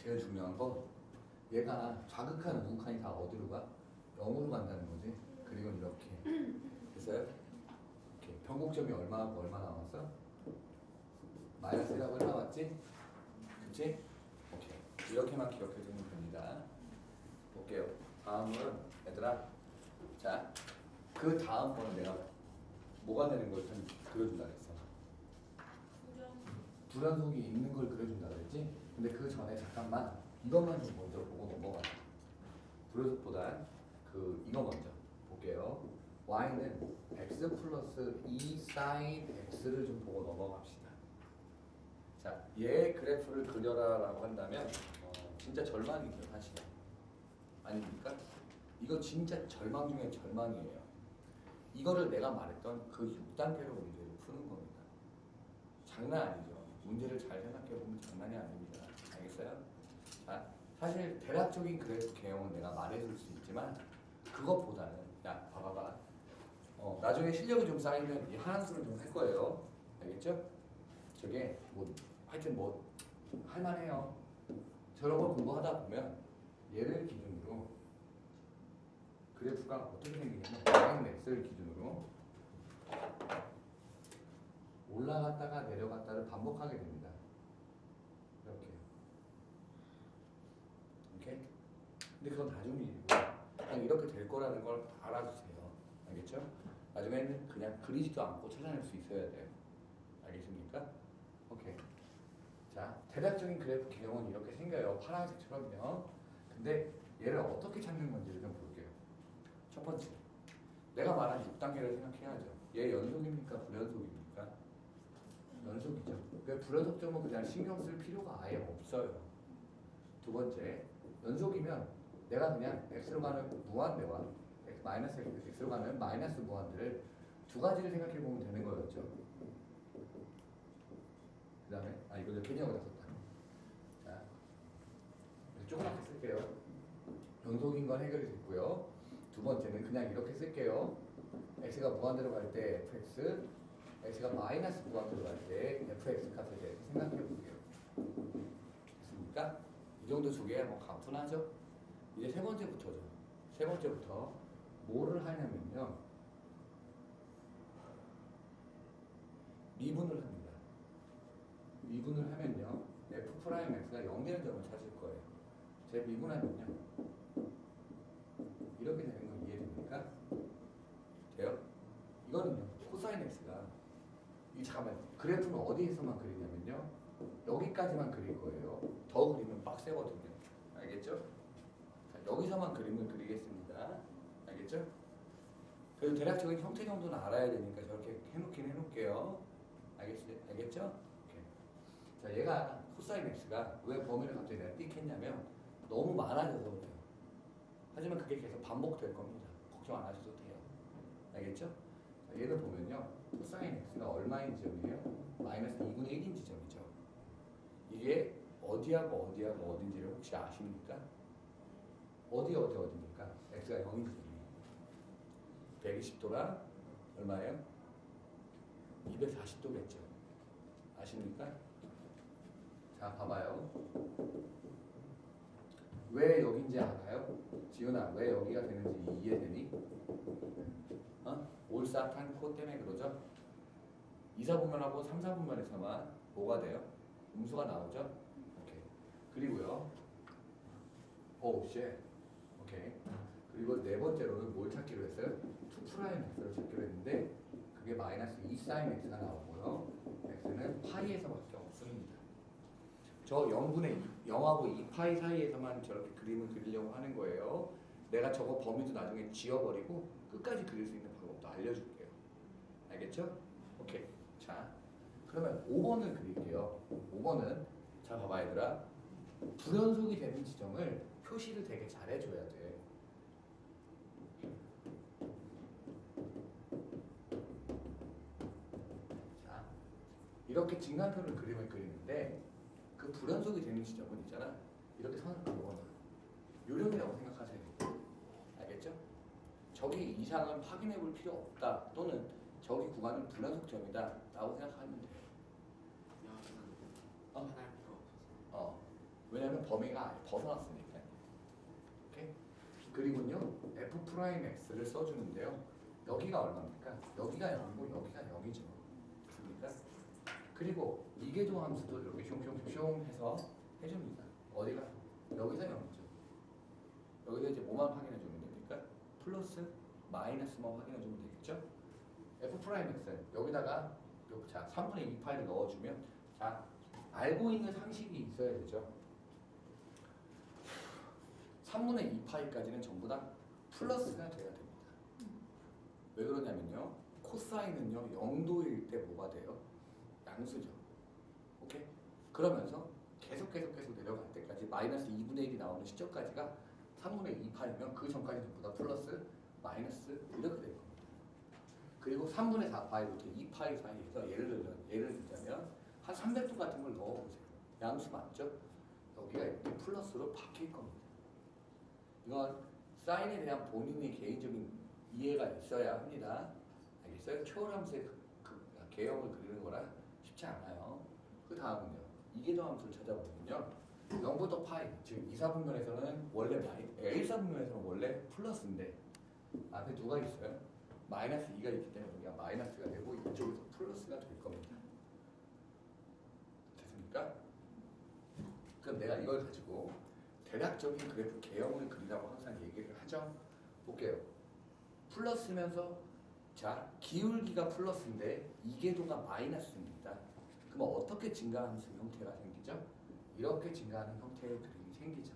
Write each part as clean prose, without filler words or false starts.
제일 중요한 거 얘가 좌극한 우극한이 다 어디로 가? 0으로 간다는 거지. 그리고 이렇게 됐어요? 이렇게 변곡점이 얼마하고 얼마 나왔어? 마이너스 1하고 1 나왔지? 그치? 오케이. 이렇게만 기억해주면 됩니다. 볼게요. 다음은 얘들아, 자, 그 다음 번은 내가 뭐가 되는 걸 좀 그려준다 그랬어. 불연속이 있는 걸 그려준다 그랬지? 근데 그 전에 잠깐만 이것만 좀 먼저 보고 넘어가자. 불연속보다 이거 먼저 볼게요. y는 x 플러스 2 sin x를 좀 보고 넘어갑시다. 자, 얘 그래프를 그려라라고 한다면 진짜 절망이죠 사실. 아닙니까? 이거 진짜 절망 중에 절망이에요. 이거를 내가 말했던 그 6단계로 문제를 푸는 겁니다. 장난 아니죠. 문제를 잘 생각해보면 장난이 아닙니다. 알겠어요? 자, 사실 대략적인 그래프 개형은 내가 말해줄 수 있지만 그것보다는 야 봐봐봐. 나중에 실력이 좀 쌓이면 이 하나수를 좀 할 거예요. 알겠죠? 저게 뭐 하여튼 뭐 할만해요. 저런 걸 공부하다 보면 얘를 기준으로 그래프가 어떻게 생기냐면 x를 기준으로 올라갔다가 내려갔다를 반복하게 됩니다. 이렇게. 오케이? 근데 그건 나중 일이고 그냥 이렇게 될 거라는 걸 알아주세요. 알겠죠? 나중에는 그냥 그리지도 않고 찾아낼 수 있어야 돼요. 알겠습니까? 오케이. 자, 대략적인 그래프 개형은 이렇게 생겨요. 파란색처럼요. 근데 얘를 어떻게 찾는 건지를 좀 볼게요. 첫 번째, 내가 말한 6단계를 생각해야죠. 얘 연속입니까? 불연속입니까? 연속이죠. 그 불연속점은 그냥 신경 쓸 필요가 아예 없어요. 두 번째, 연속이면 내가 그냥 x로 가는 무한대와 마이너스 x로 가는 마이너스 무한대를 두 가지를 생각해 보면 되는 거였죠. 그 다음에 이거 개념을 다 썼다. 자, 조그맣게 쓸게요. 연속인 건 해결이 됐고요. 두 번째는 그냥 이렇게 쓸게요. x가 무한대로 갈 때 fx, x가 마이너스 무한대로 갈 때 fx 값에 대해서 생각해 볼게요. 됐습니까? 이 정도 두 개 뭐 가뿐하죠? 이제 세 번째부터죠. 세 번째부터 뭐를 하냐면요. 미분을 합니다. 미분을 하면요. f'x가 0 되는 점을 찾을 거예요. 제 미분하면요. 이렇게 되는 거 이해됩니까? 돼요? 이거는요. 코사인 x가 잠깐만 그래프는 어디에서만 그리냐면요. 여기까지만 그릴 거예요. 더 그리면 빡세거든요. 알겠죠? 자, 여기서만 그림을 그리겠습니다. 알겠죠? 그래도 대략적인 형태 정도는 알아야 되니까 저렇게 해놓을게요. 알겠죠? 오케이. 자, 얘가 코사인 x가 왜 범위를 갑자기 내가 띡 했냐면 너무 많아져서 그래요. 하지만 그게 계속 반복될 겁니다. 걱정 안 하셔도 돼요. 알겠죠? 자, 얘를 보면요. 코사인 x가 얼마인 지점이에요? 마이너스 2분의 1인 지점이죠. 이게 어디하고 어딘지를 혹시 아십니까? 어디입니까? x가 0인 지점이에요. 120도랑 얼마예요? 240도겠죠. 아십니까? 자, 봐봐요. 왜 여긴지 알아요? 지훈아, 왜 여기가 되는지 이해되니? 올사탄코 때문에 그러죠? 2, 4분면하고 3, 4분면에서만 뭐가 돼요? 음수가 나오죠? 오케이. 그리고요. 쉣. 오케이. 그리고 네 번째로는 뭘 찾기로 했어요? 2'x를 찾기로 했는데 그게 마이너스 2 sin x가 나오고요. x는 파이에서밖에 없습니다. 저 0하고 2파이 사이에서만 저렇게 그림을 그리려고 하는 거예요. 내가 저거 범위도 나중에 지워버리고 끝까지 그릴 수 있는 방법도 알려줄게요. 알겠죠? 오케이. 자, 그러면 5번을 그릴게요. 5번은 자 봐봐 얘들아. 불연속이 되는 지점을 표시를 되게 잘해줘야 돼. 자, 이렇게 직관표를 그림을 그리는데 그 불연속이 되는 지점은 있잖아. 이렇게 선을 그어놔. 요령이라고 생각하세요. 알겠죠? 저기 이상은 확인해 볼 필요 없다. 또는 저기 구간은 불연속점이다. 라고 생각하면 돼요. 여기는 하나할 필요 없어서. 왜냐면 범위가 아예 벗어났으니까. 오케이? 그리고요 f 프라임 x를 써주는데요. 여기가 얼마입니까? 여기가 0이고 여기가 0이죠. 맞습니까? 그리고 이계도 함수도 이렇게 숑숑숑 해서 해줍니다. 어디가? 여기서 0이죠. 여기서 이제 뭐만 확인해 주면 됩니까? 플러스 마이너스만 확인해 주면 되겠죠? f 프라임 x 여기다가 자 3분의 2 파이를 넣어주면 자 알고 있는 상식이 있어야 되죠. 3분의 2 파이까지는 전부 다 플러스가 돼야 됩니다. 왜 그러냐면요. 코사인은요 0도일 때 뭐가 돼요? 양수죠. 오케이? 그러면서 계속 내려갈 때까지 마이너스 2분의 1이 나오는 시점까지가 3분의 2 파이면 그 전까지 전부 다 플러스 마이너스 이렇게 될 겁니다. 그리고 3분의 4 파이부터 2 파이 사이에서 예를 들자면 한 300도 같은 걸 넣어보세요. 양수 맞죠? 여기가 이렇게 플러스로 바뀔 겁니다. 이건 사인에 대한 본인의 개인적인 이해가 있어야 합니다. 알겠어요? 초월함수의 개형을 그리는 거라 쉽지 않아요. 그 다음은요. 이계도 함수를 찾아보면요. 0부터 파이, 즉 2, 4분면에서는 원래 A 4분면에서는 원래 플러스인데 앞에 누가 있어요? 마이너스 2가 있기 때문에 여기가 마이너스가 되고 이쪽에서 플러스가 될 겁니다. 됐습니까? 그럼 내가 이걸 가지고 대략적인 그래프 개형을 그리라고 항상 얘기를 하죠. 볼게요. 플러스면서 자 기울기가 플러스인데 이계도가 마이너스입니다. 그럼 어떻게 증가하는 형태가 생기죠? 이렇게 증가하는 형태의 그림이 생기죠.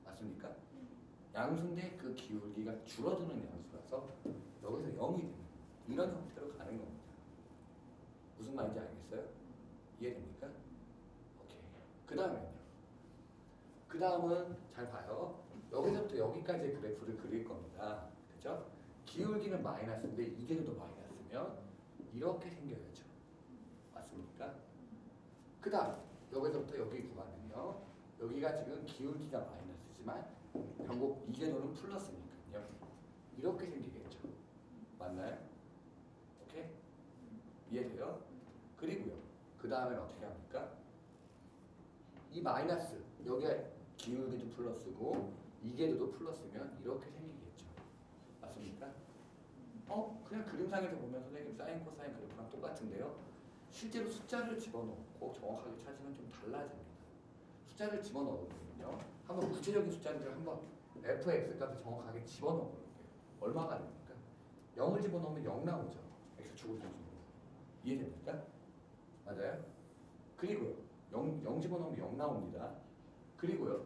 맞습니까? 양수인데 그 기울기가 줄어드는 양수라서 여기서 0이 되는 이런 형태로 가는 겁니다. 무슨 말인지 알겠어요? 이해됩니까? 오케이. 그 다음에는요. 그 다음은 잘 봐요. 여기서부터 여기까지의 그래프를 그릴 겁니다. 그죠? 기울기는 마이너스인데 이계도도 마이너스면 이렇게 생겨야죠. 맞습니까? 그 다음 여기서부터 여기 구간은요. 여기가 지금 기울기가 마이너스지만 결국 이계도는 플러스니까요. 이렇게 생기겠죠. 맞나요? 오케이? 이해돼요? 그리고요. 그 다음엔 어떻게 합니까? 이 마이너스 여기가 기울기도 플러스고 이계도도 플러스면 이렇게 생기겠죠. 맞습니까? 그냥 그림상에서 보면 선생님 사인 코사인 그래프랑 똑같은데요. 실제로 숫자를 집어넣고 정확하게 찾으면 좀 달라집니다. 숫자를 집어넣으면요. 한번 구체적인 숫자들을 한번 fx 값을 정확하게 집어넣어 볼게요. 얼마가 됩니까? 0을 집어넣으면 0 나오죠. x축을 중심으로. 이해됩니까? 맞아요? 그리고요. 0 집어넣으면 0 나옵니다. 그리고요.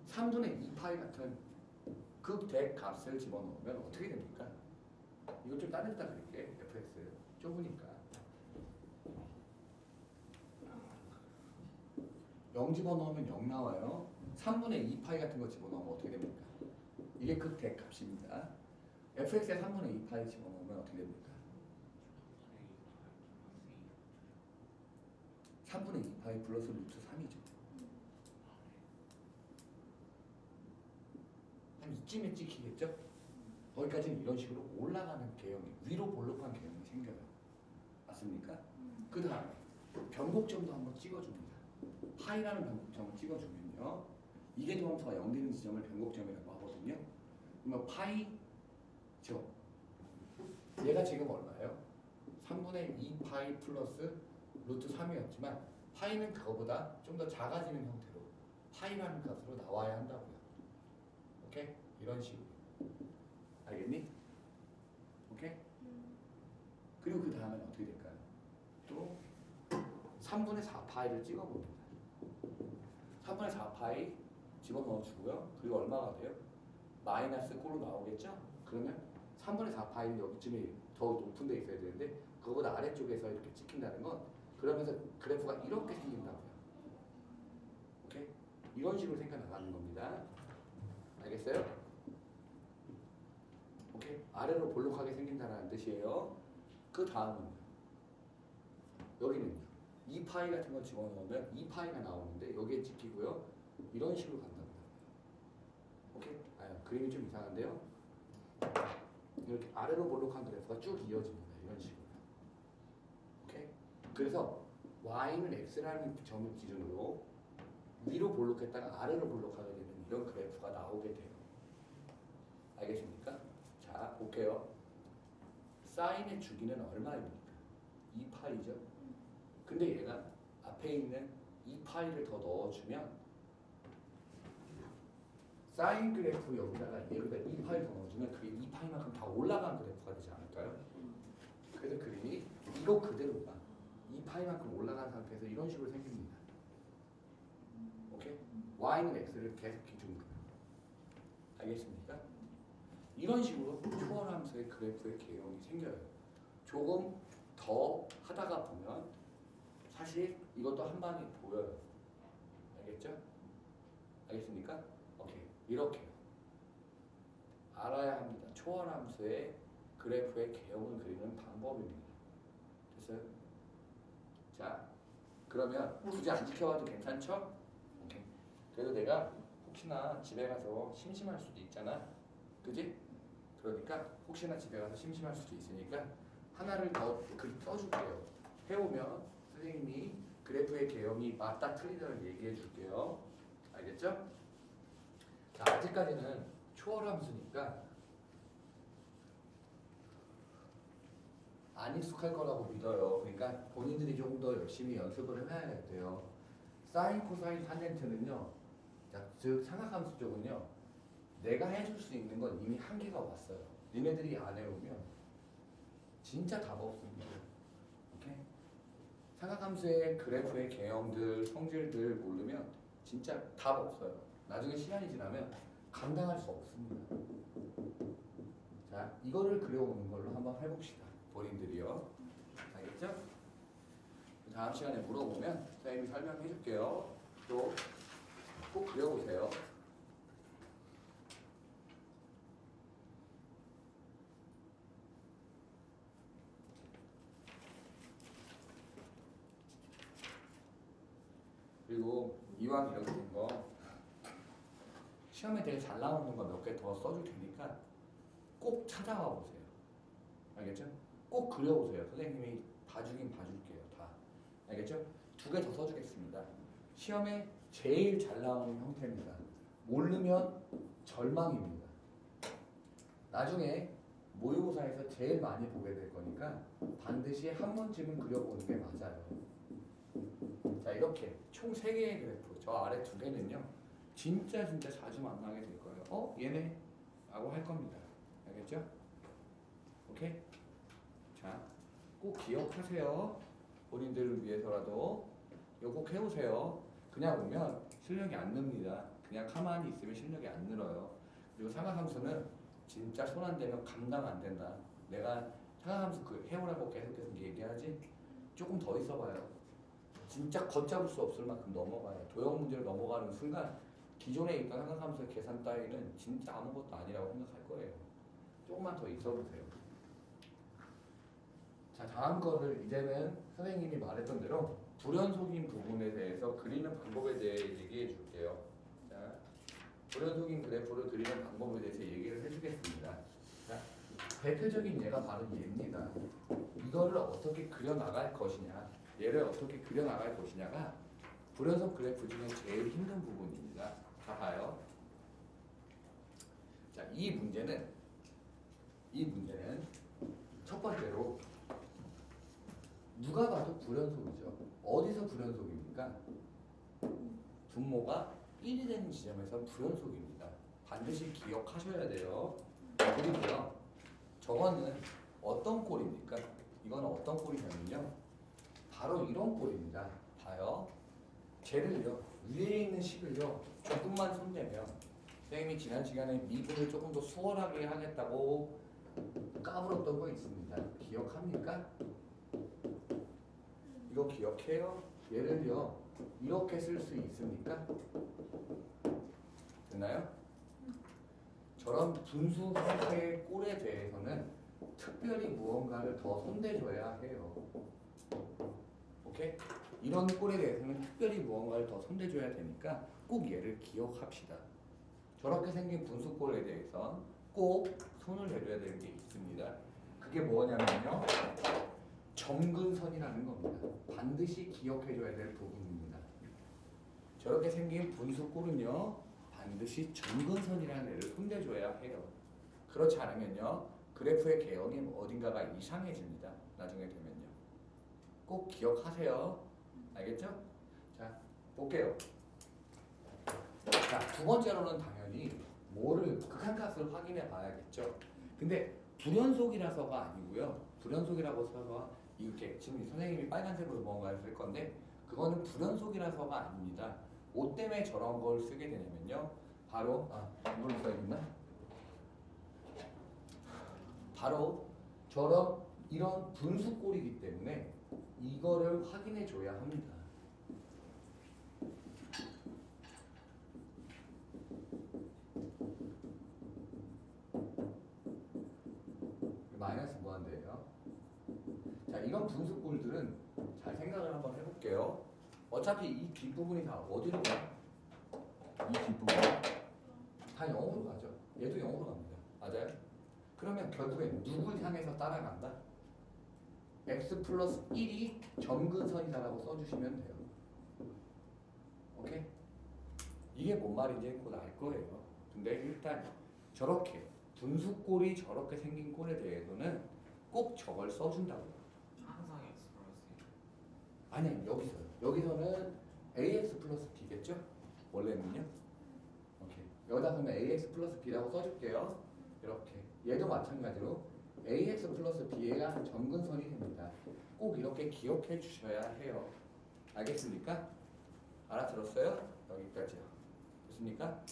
3분의 2파이 같은 극대 값을 집어넣으면 어떻게 됩니까? 이거 좀 다른 데다 그릴게. fx 좁으니까 0 집어넣으면 0 나와요. 3분의 2파이 같은 거 집어넣으면 어떻게 됩니까? 이게 극대 값입니다. fx에 3분의 2파이 집어넣으면 어떻게 됩니까? 3분의 2파이 플러스 루트 3이죠. 한 이쯤에 찍히겠죠? 거기까지는 이런 식으로 올라가는 개형이 위로 볼록한 개형이 생겨요. 맞습니까? 그 다음에 변곡점도 한번 찍어줍니다. 파이라는 변곡점을 찍어주면요. 이계도 함수가 0 되는 지점을 변곡점이라고 하거든요. 그러면 파이죠. 얘가 지금 얼마예요? 3분의 2파이 플러스 루트 3이었지만 파이는 그거보다 좀 더 작아지는 형태로 파이라는 값으로 나와야 한다고요. 오케이? 이런 식으로. 알겠니? 오케이? 그리고 그 다음엔 어떻게 될까요? 또 3분의 4파이를 찍어봅니다. 3분의 4파이 집어넣어 주고요. 그리고 얼마가 돼요? 마이너스 꼴로 나오겠죠? 그러면 3분의 4파이는 여기쯤에 더 높은 데 있어야 되는데 그거보다 아래쪽에서 이렇게 찍힌다는 건 그러면서 그래프가 이렇게 생긴다고요. 오케이? 이런 식으로 생겨나가는 겁니다. 알겠어요? 오케이? 아래로 볼록하게 생긴다는 뜻이에요. 그 다음은 여기는 2파이 같은 거 집어넣으면 2파이가 나오는데 여기에 찍히고요. 이런 식으로 간답니다. 오케이? 그림이 좀 이상한데요. 이렇게 아래로 볼록한 그래프가 쭉 이어집니다. 이런 식으로. 오케이? 그래서 y는 x라는 점을 기준으로 위로 볼록 볼록했다가 아래로 볼록하게 되는 이런 그래프가 나오게 돼요. 알겠습니까? 자, 볼게요. 사인의 주기는 얼마입니까? 2파이죠. 근데 얘가 앞에 있는 2파이를 더 넣어주면 사인 그래프 여기다가 얘가 2파이 더 넣어주면 그게 2파이만큼 다 올라간 그래프가 되지 않을까요? 그래서 그림이 이거 그대로가 2파이만큼 올라간 상태에서 이런 식으로 생깁니다. 오케이? y는 x를 계속 기준으로. 알겠습니까? 이런 식으로 초월함수의 그래프의 개형이 생겨요. 조금 더 하다가 보면 사실 이것도 한 방에 보여요. 알겠죠? 알겠습니까? 오케이. 이렇게요. 알아야 합니다. 초월함수의 그래프의 개형을 그리는 방법입니다. 됐어요? 자, 그러면 굳이 안 지켜봐도 괜찮죠? 오케이. 그래도 내가 혹시나 집에 가서 심심할 수도 있잖아. 그지? 그러니까 혹시나 집에 가서 심심할 수도 있으니까 하나를 더 써줄게요. 해오면 선생님이 그래프의 개형이 맞다 틀리다를 얘기해 줄게요. 알겠죠? 자, 아직까지는 초월함수니까 안 익숙할 거라고 믿어요. 그러니까 본인들이 조금 더 열심히 연습을 해야겠대요. 사인, 코사인, 탄젠트는요. 자, 즉 삼각함수 쪽은요. 내가 해줄 수 있는 건 이미 한계가 왔어요. 니네들이 안 해오면 진짜 답 없습니다. 오케이? 삼각함수의 그래프의 개형들, 성질들 모르면 진짜 답 없어요. 나중에 시간이 지나면 감당할 수 없습니다. 자, 이거를 그려오는 걸로 한번 해봅시다. 본인들이요. 알겠죠? 다음 시간에 물어보면 선생님이 설명해 줄게요. 또 꼭 그려보세요. 그리고 이왕 이렇게 된 거 시험에 되게 잘 나오는 거 몇 개 더 써줄 테니까 꼭 찾아와 보세요. 알겠죠? 꼭 그려보세요. 선생님이 봐주긴 봐줄게요. 다. 알겠죠? 2개 더 써주겠습니다. 시험에 제일 잘 나오는 형태입니다. 모르면 절망입니다. 나중에 모의고사에서 제일 많이 보게 될 거니까 반드시 한 번쯤은 그려보는 게 맞아요. 자, 이렇게 총 3개의 그래프, 저 아래 2개는요 진짜 자주 만나게 될 거예요. 얘네? 라고 할 겁니다. 알겠죠? 오케이? 자, 꼭 기억하세요. 본인들을 위해서라도 이거 꼭 해오세요. 그냥 오면 실력이 안 늡니다. 그냥 가만히 있으면 실력이 안 늘어요. 그리고 삼각함수는 진짜 손 안 대면 감당 안 된다. 내가 삼각함수 해오라고 계속 얘기하지? 조금 더 있어봐요. 진짜 걷잡을 수 없을 만큼 넘어가요. 도형 문제를 넘어가는 순간 기존에 있던 삼각함수의 계산 따위는 진짜 아무것도 아니라고 생각할 거예요. 조금만 더 있어보세요. 자, 다음 거를 이제는 선생님이 말했던 대로 불연속인 부분에 대해서 그리는 방법에 대해 얘기해 줄게요. 자, 불연속인 그래프를 그리는 방법에 대해서 얘기를 해주겠습니다. 자, 대표적인 예가 바로 얘입니다. 이거를 어떻게 그려나갈 것이냐, 얘를 어떻게 그려나갈 것이냐가 불연속 그래프 중에 제일 힘든 부분입니다. 다 봐요. 자, 이 문제는 첫 번째로 누가 봐도 불연속이죠. 어디서 불연속입니까? 분모가 1이 되는 지점에서 불연속입니다. 반드시 기억하셔야 돼요. 그리고요, 저거는 어떤 꼴입니까? 이건 어떤 꼴이냐면요, 바로 이런 꼴입니다. 봐요. 쟤를요, 위에 있는 식을요 조금만 손대면 선생님이 지난 시간에 미분을 조금 더 수월하게 하겠다고 까불었던 거 있습니다. 기억합니까? 이거 기억해요? 얘를요 이렇게 쓸 수 있습니까? 됐나요? 저런 분수 형태의 꼴에 대해서는 특별히 무언가를 더 손대줘야 해요. 오케이? 이런 꼴에 대해서는 특별히 무언가를 더 손대줘야 되니까 꼭 얘를 기억합시다. 저렇게 생긴 분수꼴에 대해서 꼭 손을 대줘야 되는 게 있습니다. 그게 뭐냐면요, 점근선이라는 겁니다. 반드시 기억해줘야 될 부분입니다. 저렇게 생긴 분수꼴은요 반드시 점근선이라는 애를 손대줘야 해요. 그렇지 않으면요 그래프의 개형이 어딘가가 이상해집니다. 나중에 되면요. 꼭 기억하세요. 알겠죠? 자 볼게요. 자, 두 번째로는 당연히 뭐를 극한값을 확인해 봐야겠죠. 근데 불연속이라서가 아니고요. 불연속이라고 써서 이렇게 지금 선생님이 빨간색으로 뭔가를 쓸 건데 그거는 불연속이라서가 아닙니다. 뭐 때문에 저런 걸 쓰게 되냐면요. 바로 이걸로 써야겠나? 바로 저런 이런 분수꼴이기 때문에 이거를 확인해 줘야 합니다. 마이너스 무한대예요. 자, 이런 분수꼴들은 잘 생각을 한번 해볼게요. 어차피 이 뒷부분이 다 어디로 가? 이 뒷부분 다 0으로 가죠. 얘도 0으로 갑니다. 맞아요? 그러면 결국엔 누굴 향해서 따라간다? x 플러스 1이 점근선이다라고 써주시면 돼요. 오케이? 이게 뭔 말인지 곧 알 거예요. 근데 일단 저렇게 분수꼴이 저렇게 생긴 꼴에 대해서는 꼭 저걸 써준다고요. 항상 x 플러스 아니 여기서는 ax 플러스 b겠죠? 원래는요. 오케이. 여기다 그러면 ax 플러스 b라고 써줄게요. 이렇게 얘도 마찬가지로 ax 플러스 b가 점근선이 됩니다. 꼭 이렇게 기억해 주셔야 해요. 알겠습니까? 알아들었어요? 여기까지요. 됐습니까?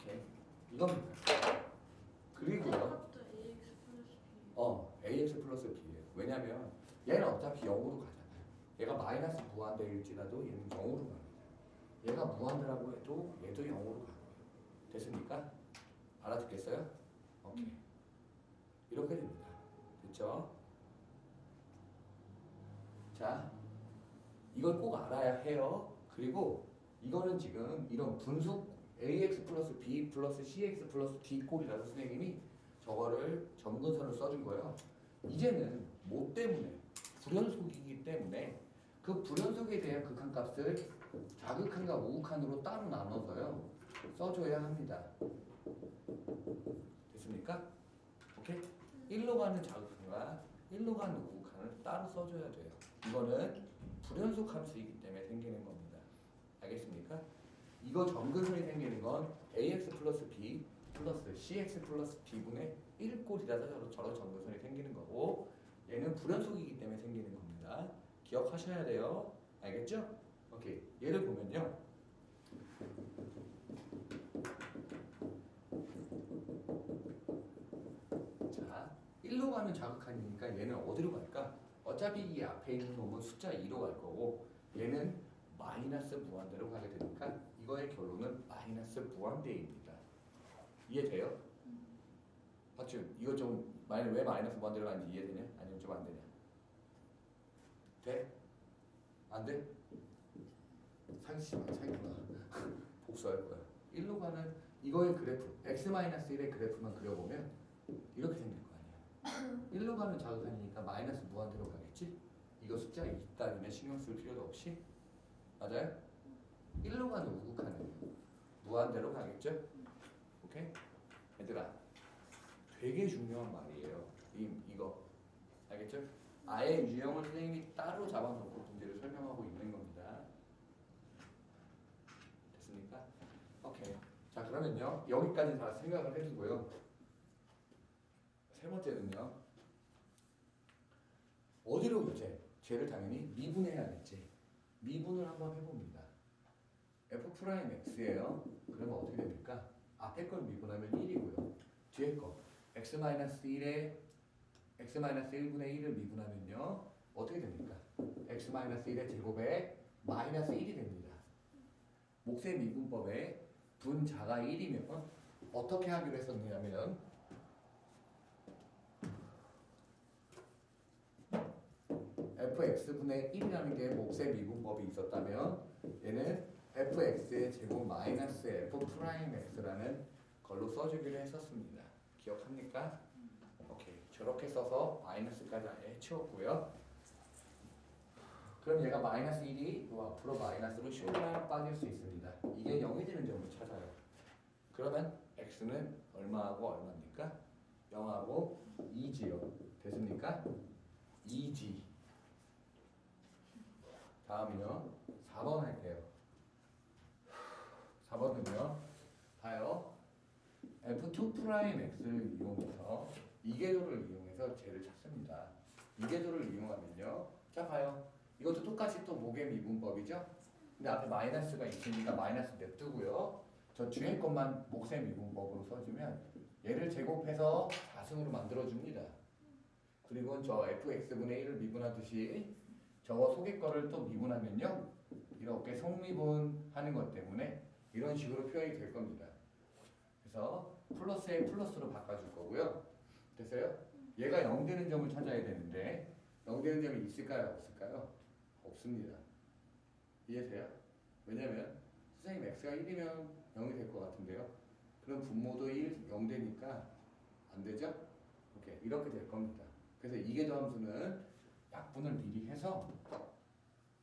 오케이. 이겁니다. 그리고요. ax 플러스 b예요. 왜냐면 얘는 어차피 0으로 가잖아요. 얘가 마이너스 무한대일지라도 얘는 0으로 갑니다. 얘가 무한대라고 해도 얘도 0으로 가고요. 됐습니까? 알아듣겠어요? 오케이. 이렇게 됩니다. 됐죠? 자, 이걸 꼭 알아야 해요. 그리고 이거는 지금 이런 분수 ax 플러스 b 플러스 cx 플러스 d 꼴이라서 선생님이 저거를 점근선을 써준 거예요. 이제는 뭐 때문에? 불연속이기 때문에 그 불연속에 대한 극한값을 자극한과 우극한으로 따로 나눠서요 써줘야 합니다. 됐습니까? 오케이? 1로 가는 자극한과 1로 가는 우극한을 따로 써줘야 돼요. 이거는 불연속 함수이기 때문에 생기는 겁니다. 알겠습니까? 이거 점근선이 생기는 건 ax 플러스 b 플러스 cx 플러스 b분의 1꼴이라서 저런 점근선이 생기는 거고 얘는 불연속이기 때문에 생기는 겁니다. 기억하셔야 돼요. 알겠죠? 오케이. 예를 보면요. 자, 1로 가는 자극한이니까 얘는 어디로 갈까? 어차피 이 앞에 있는 놈은 숫자 2로 갈 거고 얘는 마이너스 무한대로 가게 되니까 이거의 결론은 마이너스 무한대입니다. 이해돼요? 박지훈, 이거 좀 왜 마이너스 무한대로 가는지 이해되냐? 아니면 좀 안 되냐? 돼? 안 돼? 사기구나. 복수할 거야. 1로 가는 이거의 그래프 x-1의 그래프만 그려보면 이렇게 생길 거 아니야. 1로 가는 자극한이니까 마이너스 무한대로 가겠지? 이거 숫자 있다면 신경 쓸 필요도 없이 맞아요? 1로 가는 우극한은 무한대로 가겠죠? 오케이? 얘들아 되게 중요한 말이에요. 이거 알겠죠? 아예 유형을 선생님이 따로 잡아놓고 문제를 설명하고 있는 겁니다. 됐습니까? 오케이. 자 그러면요 여기까지 다 생각을 해두고요. 세 번째는요. 어디로 이제 쟤를 당연히 미분해야겠지. 미분을 한번 해봅니다. f'x예요. 그러면 어떻게 됩니까? 앞에 걸 미분하면 1이고요. 뒤에 거 x-1에 x-1분의 1을 미분하면요. 어떻게 됩니까? x-1의 제곱에 마이너스 1이 됩니다. 몫의 미분법에 분자가 1이면 어떻게 하기로 했었냐면 fx분의 1이라는 게 몫의 미분법이 있었다면 얘는 fx의 제곱 마이너스 f'x라는 걸로 써주기로 했었습니다. 기억합니까? 오케이. 저렇게 써서 마이너스까지 아예 해치웠고요. 그럼 얘가 마이너스 1이 요 앞으로 마이너스로 슈그랑 빠질 수 있습니다. 이게 0이 되는 점을 찾아요. 그러면 x는 얼마하고 얼마입니까? 0하고 2지요. 됐습니까? 2g. 다음은요. 4번 할게요. 4번은요. 봐요. f2'x를 이용해서 이계도를 이용해서 쟤를 찾습니다. 이계도를 이용하면요. 자 봐요. 이것도 똑같이 또 목의 미분법이죠. 근데 앞에 마이너스가 있으니까 마이너스 냅두고요. 저 뒤에 것만 목세 미분법으로 써주면 얘를 제곱해서 자승으로 만들어줍니다. 그리고 저 fx분의 1을 미분하듯이 저거 속의 거를 또 미분하면요. 이렇게 성미분하는 것 때문에 이런 식으로 표현이 될 겁니다. 그래서 플러스에 플러스로 바꿔줄 거고요. 됐어요? 얘가 0 되는 점을 찾아야 되는데 0 되는 점이 있을까요? 없을까요? 없습니다. 이해돼요? 왜냐면 선생님 x가 1이면 0이 될 것 같은데요. 그럼 분모도 1, 0 되니까 안 되죠? 이렇게 될 겁니다. 그래서 이계도 함수는 약분을 미리 해서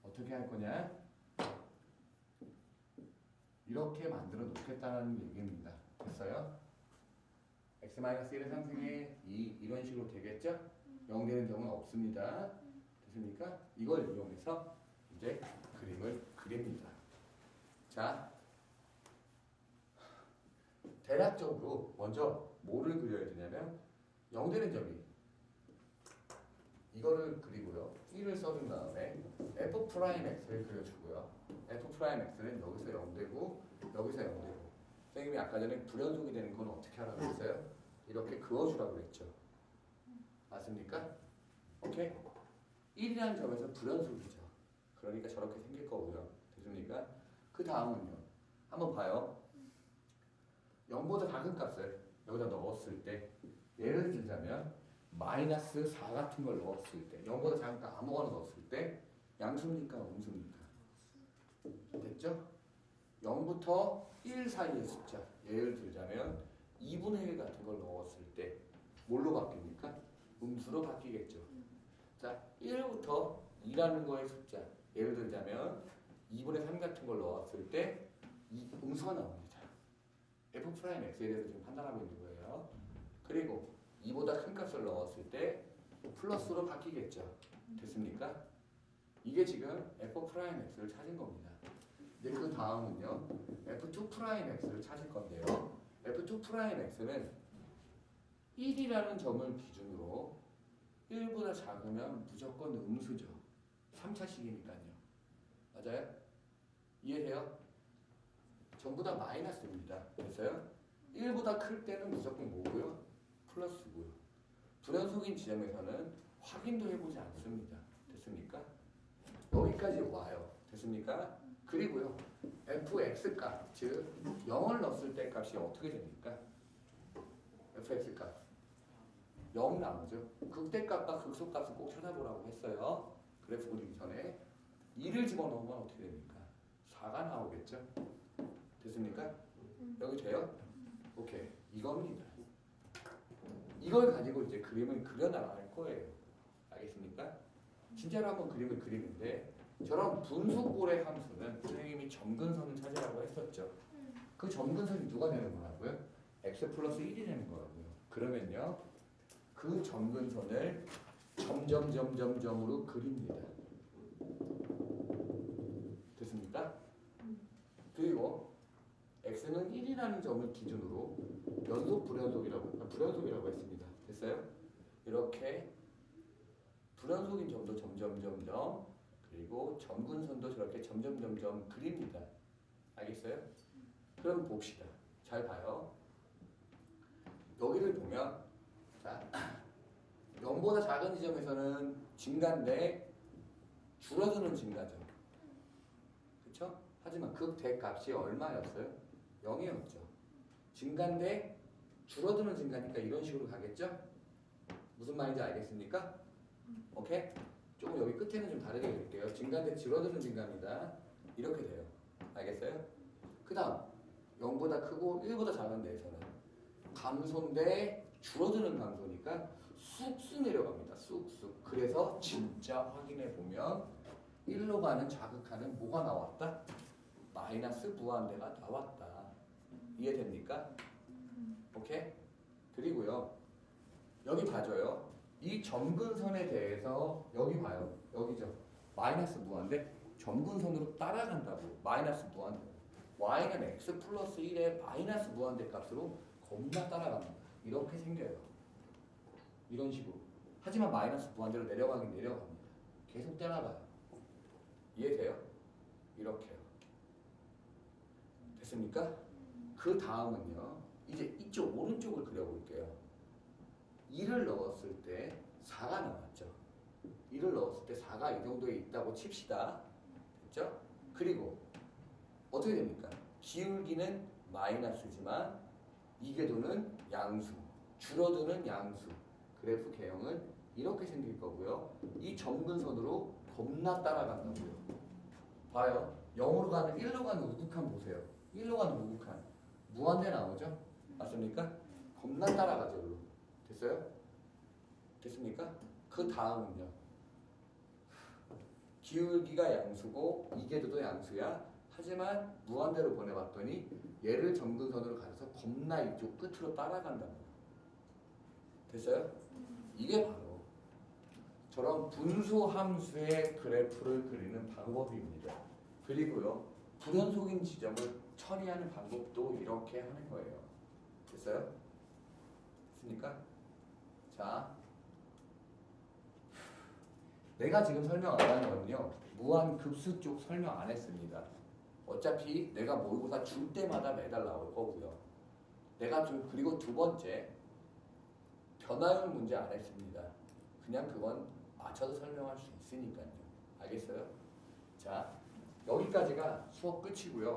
어떻게 할 거냐? 이렇게 만들어 놓겠다는 얘기입니다. 됐어요? x-1의 상승에 이런 식으로 되겠죠? 0 되는 점은 없습니다. 됐습니까? 이걸 이용해서 이제 그림을 그립니다. 자, 대략적으로 먼저 뭐를 그려야 되냐면 0 되는 점이 이거를 그리고요. 1을 써준 다음에 f'x를 그려주고요. f'x는 여기서 0 되고 여기서 0 되고 선생님이 아까 전에 불연속이 되는 건 어떻게 하라고 했어요? 이렇게 그어주라고 그랬죠. 맞습니까? 오케이? 1이라는 점에서 불연속이죠. 그러니까 저렇게 생길 거고요. 됐습니까? 그 다음은요. 한번 봐요. 0보다 작은 값을 여기다 넣었을 때 예를 들자면 마이너스 4 같은 걸 넣었을 때 0보다 작은 값 아무거나 넣었을 때 양수입니까? 음수입니까? 됐죠? 0부터 1 사이의 숫자 예를 들자면 2분의 1 같은 걸 넣었을 때 뭘로 바뀝니까? 음수로 바뀌겠죠. 자, 1부터 2라는 거의 숫자 예를 들자면 2분의 3 같은 걸 넣었을 때 이 음수가 나옵니다. f'x에 대해서 지금 판단하고 있는 거예요. 그리고 2보다 큰 값을 넣었을 때 플러스로 바뀌겠죠. 됐습니까? 이게 지금 f'x를 찾은 겁니다. 이제 그 다음은요. f2'x를 찾을 건데요. f2'x는 1이라는 점을 기준으로 1보다 작으면 무조건 음수죠. 3차식이니까요. 맞아요? 이해돼요? 전부 다 마이너스입니다. 됐어요? 1보다 클 때는 무조건 뭐고요? 플러스고요. 불연속인 지점에서는 확인도 해보지 않습니다. 됐습니까? 여기까지 와요. 됐습니까? 그리고요. fx 값, 즉 0을 넣었을 때 값이 어떻게 됩니까? fx 값 0 나오죠. 극대값과 극소값을 꼭 찾아보라고 했어요. 그래프 그리기 전에 2를 집어넣으면 어떻게 됩니까? 4가 나오겠죠. 됐습니까? 여기 돼요? 오케이. 이겁니다. 이걸 가지고 이제 그림을 그려나갈 거예요. 알겠습니까? 진짜로 한번 그림을 그리는데 저런 분수꼴의 함수는 선생님이 점근선을 찾으라고 했었죠. 그 점근선이 누가 되는 거라고요? x 플러스 1이 되는 거라고요. 그러면요. 그 점근선을 점점점점점으로 그립니다. 됐습니까? 그리고 x는 1이라는 점을 기준으로 연속 불연속이라고 했습니다. 됐어요? 이렇게 불연속인 점도 점점점점 그리고 점근선도 저렇게 점점점점 그립니다. 알겠어요? 그럼 봅시다. 잘 봐요. 여기를 보면 자 0보다 작은 지점에서는 증가인데 줄어드는 증가죠. 그렇죠? 하지만 극대값이 얼마였어요? 0이었죠. 증가인데 줄어드는 증가니까 이런 식으로 가겠죠? 무슨 말인지 알겠습니까? 오케이? 조금 여기 끝에는 좀 다르게 그릴게요. 증가인데 줄어드는 증가입니다. 이렇게 돼요. 알겠어요? 그 다음 0보다 크고 1보다 작은 데에서는 감소인데 줄어드는 감소니까 쑥쑥 내려갑니다. 쑥쑥. 그래서 진짜 확인해 보면 1로 가는 좌극하는 뭐가 나왔다? 마이너스 무한대가 나왔다. 이해됩니까? 오케이? 그리고요. 여기 봐줘요. 이 점근선에 대해서 여기 봐요. 여기죠. 마이너스 무한대. 점근선으로 따라간다고. 마이너스 무한대. y는 x 플러스 1의 마이너스 무한대 값으로 겁나 따라갑니다. 이렇게 생겨요. 이런 식으로. 하지만 마이너스 무한대로 내려가긴 내려갑니다. 계속 따라가요. 이해돼요? 이렇게요. 됐습니까? 그 다음은요. 이제 이쪽 오른쪽을 그려볼게요. 2를 넣었을 때 4가 나왔죠. 2를 넣었을 때 4가 이 정도에 있다고 칩시다. 됐죠? 그리고 어떻게 됩니까? 기울기는 마이너스지만 이궤도는 양수, 줄어드는 양수. 그래프 개형은 이렇게 생길 거고요. 이 점근선으로 겁나 따라간다고요. 봐요. 0으로 가는 1로 가는 우극한 보세요. 1로 가는 우극한 무한대 나오죠? 맞습니까? 겁나 따라가죠. 일로. 됐어요? 됐습니까? 그 다음은요. 기울기가 양수고 이궤도도 양수야. 하지만 무한대로 보내봤더니 얘를 점근선으로 가서 겁나 이쪽 끝으로 따라간다는 거예요. 됐어요? 이게 바로 저런 분수함수의 그래프를 그리는 방법입니다. 그리고요. 불연속인 지점을 처리하는 방법도 이렇게 하는 거예요. 됐어요? 됐습니까? 자, 내가 지금 설명 안 하는 거는요. 무한급수 쪽 설명 안 했습니다. 어차피 내가 모의고사 줄 때마다 매달 나올 거고요. 내가 그리고 두 번째 변화율 문제 안 했습니다. 그냥 그건 맞춰서 설명할 수 있으니까요. 알겠어요? 자, 여기까지가 수업 끝이고요.